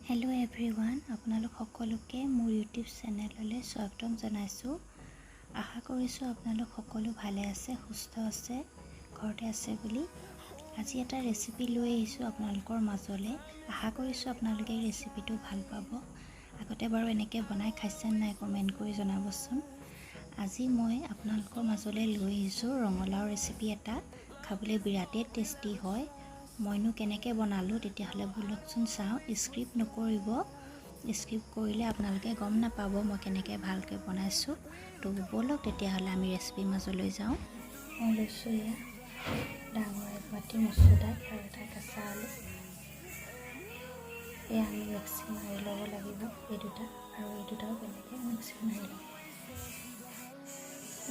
Hello' everyone, আপোনালোক সকলোকে মোৰ ইউটিউব চেনেললৈ স্বাগতম জনাইছোঁ। আশা কৰিছোঁ আপোনালোক সকলো ভালে আছে, সুস্থ আছে, ঘৰতে আছে বুলি। আজি এটা ৰেচিপি লৈ আহিছোঁ আপোনালোকৰ মাজলৈ। আশা কৰিছোঁ আপোনালোকে এই ৰেচিপিটো ভাল পাব। আগতে বাৰু এনেকৈ বনাই খাইছে নাই কমেণ্ট কৰি জনাবচোন। আজি মই আপোনালোকৰ মাজলৈ লৈ আহিছোঁ ৰঙালাও ৰেচিপি এটা। খাবলৈ বিৰাটেই টেষ্টি হয়। মইনো কেনেকৈ বনালোঁ তেতিয়াহ'লে ব'লকচোন চাওঁ। স্কিপ নকৰিব, স্কিপ কৰিলে আপোনালোকে গম নাপাব মই কেনেকৈ ভালকৈ বনাইছোঁ। তো ব'লক তেতিয়াহ'লে আমি ৰেচিপিৰ মাজলৈ যাওঁ। মই লৈছোঁ এয়া ডাঙৰ এক বাতি মচুৰ দাইল আৰু এটা কেঁচা আলু। এয়া আমি মিক্সি মাৰি ল'ব লাগিব এই দুটা, আৰু এই দুটাও কেনেকৈ মিক্সি মাৰি ল'ব।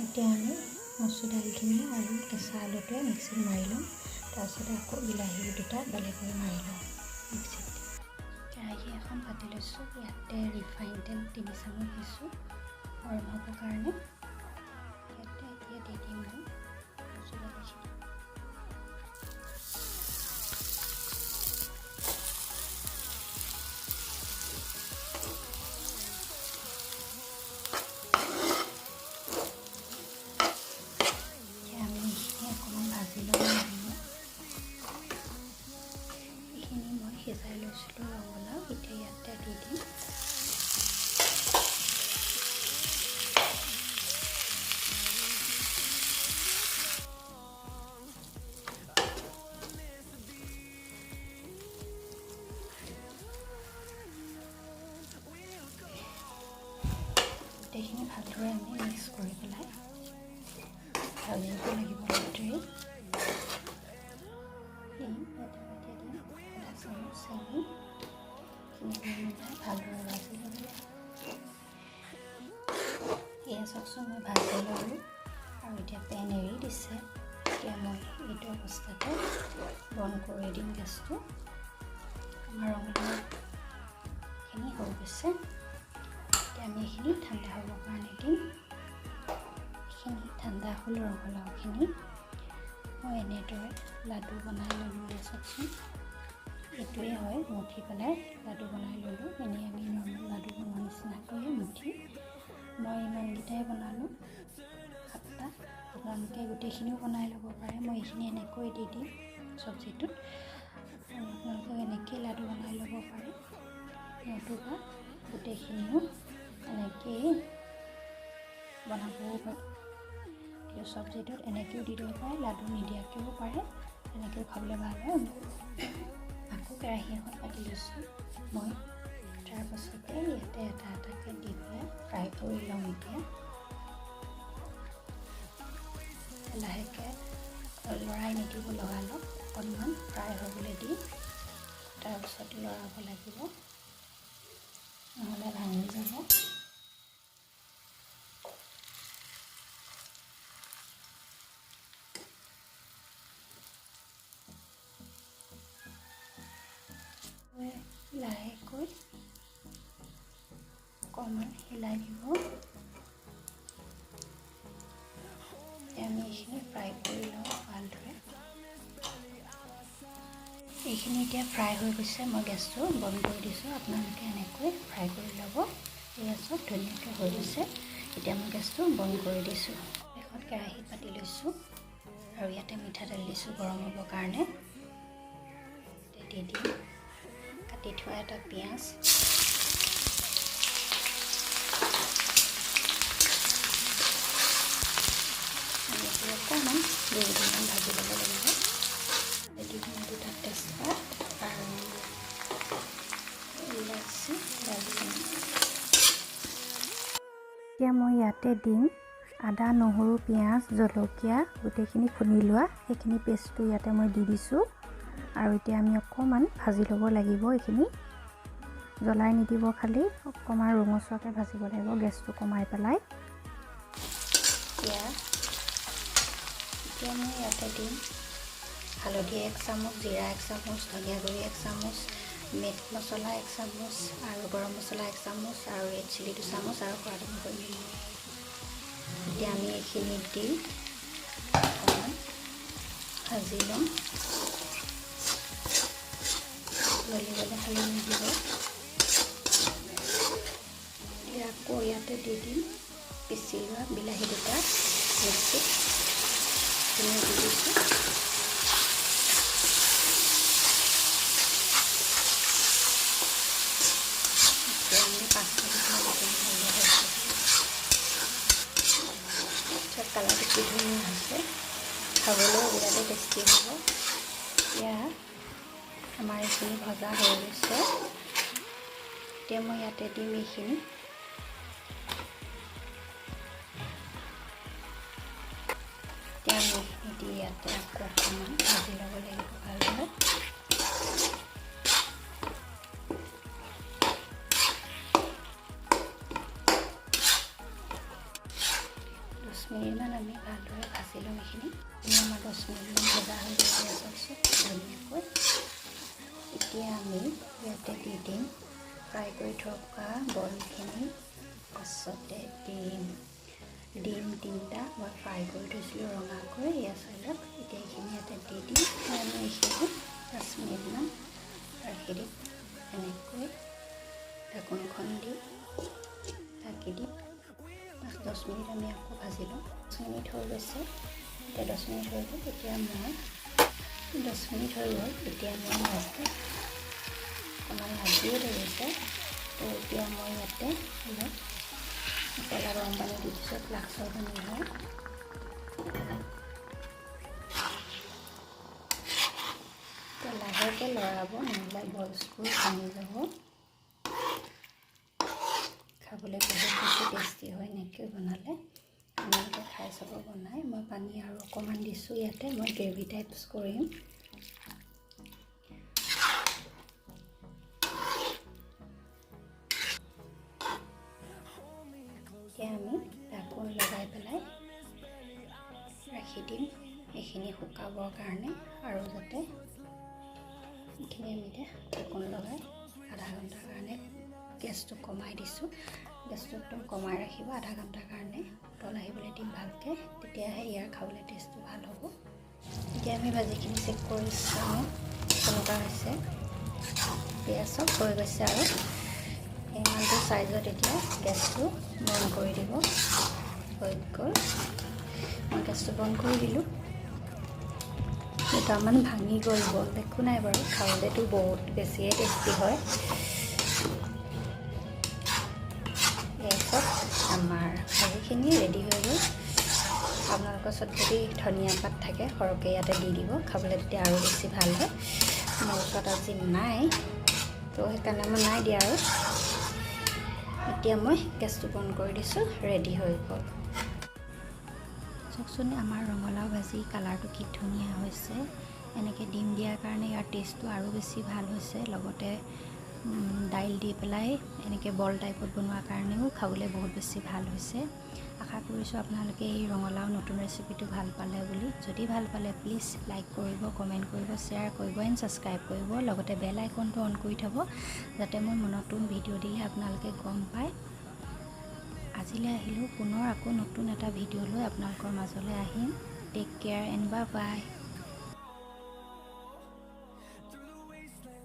এতিয়া আমি মচুৰ দাইলখিনি আৰু কেঁচা আলুটোৱে মিক্সিত মাৰি ল'ম। তাৰপিছতে আকৌ বিলাহী দুটা বেলেগকৈ মাৰি ল'ম মিক্সিত। কেৰাহী এখন পাতি লৈছোঁ। ইয়াতে ৰিফাইন তেল 3 চামুচ দিছোঁ গৰম হ'বৰ কাৰণে। ইয়াতে এতিয়া দি দিম মই মচুৰ দাইলখিনি। আমি এইখিনি অকণমান ভাজি ল'ব লাগিব। এইখিনি মই সিজাই লৈছিলোঁ ৰঙালাও, এতিয়া ইয়াতে দি দিম। গোটেইখিনি ভালদৰে আমি মিক্স কৰি পেলাই ভাজিব লাগিব। ভালদৰে দিম, এতিয়া দিম আধা চামুচ চেনি। এইখিনি মিলাই ভালদৰে ভাজি ল'ব লাগিব। এয়া চাওকচোন মই ভাজি ল'লোঁ আৰু এতিয়া পেন এৰি দিছে। এতিয়া মই এইটো অৱস্থাতে বন্ধ কৰি দিম গেছটো। আমাৰ ৰঙালাওখিনি হৈ গৈছে। এতিয়া আমি এইখিনি ঠাণ্ডা হ'বৰ কাৰণে দিম। এইখিনি ঠাণ্ডা হ'ল ৰঙালাওখিনি। মই এনেদৰে লাডু বনাই ল'লোঁ। চাওকচোন, এইটোৱে হয় মুঠি পেলাই লাডু বনাই ল'লোঁ। এনেই আমি নৰ্মেল লাডু বনোৱা নিচিনাকৈয়ে মুঠি। মই ইমানকেইটাই বনালোঁ, 7টা। আপোনালোকে গোটেইখিনিও বনাই ল'ব পাৰে। মই এইখিনি এনেকৈ দি দিম চব্জিটোত, আৰু আপোনালোকে এনেকৈ লাডু বনাই ল'ব পাৰে, নতুবা গোটেইখিনিও এনেকৈয়ে বনাবও পাৰে। কিন্তু চব্জিটোত এনেকৈও দি দিব পাৰে, লাডু নিদিয়াকৈও পাৰে, এনেকৈও খাবলৈ ভাল হয়। আকৌ কেৰাহী এখন পাতি লৈছোঁ মই। তাৰপাছতে ইয়াতে এটা এটাকৈ দি পেলাই ফ্ৰাই কৰি ল'ম। এতিয়া লাহেকৈ লৰাই নিদিব, লগালগ অকণমান ফ্ৰাই হ'বলৈ দি তাৰপিছত লৰাব লাগিব, নহ'লে ভাঙি যাব। লাহেকৈ অকণমান হিলাই দিব। আমি এইখিনি ফ্ৰাই কৰি লওঁ ভালদৰে। এইখিনি এতিয়া ফ্ৰাই হৈ গৈছে। মই গেছটো বন্ধ কৰি দিছোঁ। আপোনালোকে এনেকৈ ফ্ৰাই কৰি ল'ব। এয়া চব ধুনীয়াকৈ হৈ গৈছে। এতিয়া মই গেছটো বন্ধ কৰি দিছোঁ। এখন কেৰাহী পাতি লৈছোঁ আৰু ইয়াতে মিঠাতেল দিছোঁ গৰম হ'বৰ কাৰণে। দি দিম কাটি থোৱা এটা পিঁয়াজ। অকণমান 2 মিনিটমান ভাজি ল'ব লাগিব। দি দিম 2টা তেজপাত আৰু ইলাচি, দালচেনি। এতিয়া মই ইয়াতে দিম আদা, নহৰু, পিঁয়াজ, জলকীয়া গোটেইখিনি খুন্দি লোৱা। সেইখিনি পেষ্টটো ইয়াতে মই দি দিছোঁ। আৰু এতিয়া আমি অকণমান ভাজি ল'ব লাগিব। এইখিনি জ্বলাই নিদিব, খালি অকণমান ৰঙচুৱাকৈ ভাজিব লাগিব, গেছটো কমাই পেলাই। এতিয়া মই ইয়াতে দিম হালধি 1 চামুচ, জিৰা 1 চামুচ, ধনিয়া গুড়ি 1 চামুচ, মিট মছলা 1 চামুচ, আৰু গৰম মছলা 1 চামুচ, আৰু ৰেড চিলি 2 চামুচ, আৰু সোৱাদ অনুসৰি নিমখ। এতিয়া আমি এইখিনি দি অকণমান ভাজি ল'ম। গলিবলৈ খালি নিদিব। আকৌ ইয়াতে দি দিম পিচি লোৱা বিলাহী দুটা মিক্সিত দি দিছোঁ। কালাৰটো কি ধুনীয়া হৈছে, খাবলৈও বিৰাটেই টেষ্টি হ'ব। এতিয়া আমাৰ এইখিনি ভজা হৈ গৈছে। এতিয়া মই ইয়াতে দিম এইখিনি। এতিয়া আমি এইখিনি দি ইয়াতে আকৌ অকণমান ভাজি ল'ব লাগিব ভালদৰে। 10 মিনিটমান আমি ভালদৰে ভাজি ল'ম এইখিনি। আমাৰ 10 মিনিটমান ভজা হৈ গৈছে চাওকচোন ধুনীয়াকৈ। এতিয়া আমি ইয়াতে দি দিম ফ্ৰাই কৰি থকা বলখিনি, পাছতে ডিম 3টা মই ফ্ৰাই কৰি থৈছিলোঁ ৰঙাকৈ এয়া চাইডত। এতিয়া এইখিনি ইয়াতে দি দিম। আমি এইখিনি 5 মিনিটমান ৰাখি দিম। এনেকৈ ঢাকোনখন দি ঢাকি দিম। 10 মিনিট আমি আকৌ ভাজি লওঁ। 10 মিনিট হৈ গৈছে। এতিয়া 10 মিনিট হৈ গ'ল। এতিয়া মই 10 মিনিট হৈ গ'ল। এতিয়া মই ইয়াতে অকণমান ভাজিয়ে ধৰিছে। তো এতিয়া মই ইয়াতে অলপ উতলা গৰম পানী দি দিছোঁ, ফ্লাক্সৰ পানী হয়। লাহেকৈ লৰাব, নহ'লে বলছবোৰ ভাঙি যাব। খাবলৈ বহুত বেছি টেষ্টি হয় এনেকৈ বনালে। আপোনালোকে খাই চাব বনাই। মই পানী আৰু অকণমান দিছোঁ ইয়াতে, মই গ্ৰেভি টাইপছ কৰিম। এতিয়া আমি ঢাকোন লগাই পেলাই ৰাখি দিম এইখিনি শুকাবৰ কাৰণে। আৰু যাতে এইখিনি আমি এতিয়া ঢাকোন লগাই আধা ঘণ্টাৰ কাৰণে গেছটো কমাই দিছোঁ। গেছটো একদম কমাই ৰাখিব আধা ঘণ্টাৰ কাৰণে। উতল আহিবলৈ দিম ভালকৈ, তেতিয়াহে ইয়াৰ খাবলৈ টেষ্টটো ভাল হ'ব। এতিয়া আমি ভাজিখিনি চেক কৰি চাওঁ কেনেকুৱা হৈছে। এয়া চব হৈ গৈছে আৰু ইমানটো চাইজত এতিয়া গেছটো বন্ধ কৰি দিব। হৈ গ'ল, মই গেছটো বন্ধ কৰি দিলোঁ। দুটামান ভাঙি গ'ল বল, একো নাই বাৰু, খাবলৈতো বহুত বেছিয়ে টেষ্টি হয়। চব আমাৰ ভাজিখিনি ৰেডি হৈ গ'ল। আপোনালোকৰ ওচৰত যদি ধনিয়া পাত থাকে সৰহকৈ ইয়াতে দি দিব, খাবলৈ তেতিয়া আৰু বেছি ভাল হয়। মোৰ ওচৰত আজি নাই, তো সেইকাৰণে মই নাই দিয়া আৰু। এতিয়া মই গেছটো বন্ধ কৰি দিছোঁ, ৰেডি হৈ গ'ল। চাওকচোন আমাৰ ৰঙালাও ভাজি কালাৰটো কি ধুনীয়া হৈছে। এনেকৈ ডিম দিয়াৰ কাৰণে ইয়াৰ টেষ্টটো আৰু বেছি ভাল হৈছে। লগতে দাইল দি পেলাই এনেকৈ বল টাইপত বনোৱাৰ কাৰণেও খাবলৈ বহুত বেছি ভাল হৈছে। আশা কৰিছোঁ আপোনালোকে এই ৰঙালাও নতুন ৰেচিপিটো ভাল পালে বুলি। যদি ভাল পালে প্লিজ লাইক কৰিব, কমেণ্ট কৰিব, শ্বেয়াৰ কৰিব এণ্ড ছাবস্ক্ৰাইব কৰিব। লগতে বেল আইকনটো অন কৰি থ'ব, যাতে মই নতুন ভিডিঅ' দিলে আপোনালোকে গম পায়। আজিলৈ আহিলোঁ, পুনৰ আকৌ নতুন এটা ভিডিঅ' লৈ আপোনালোকৰ মাজলৈ আহিম। Take care and bye by.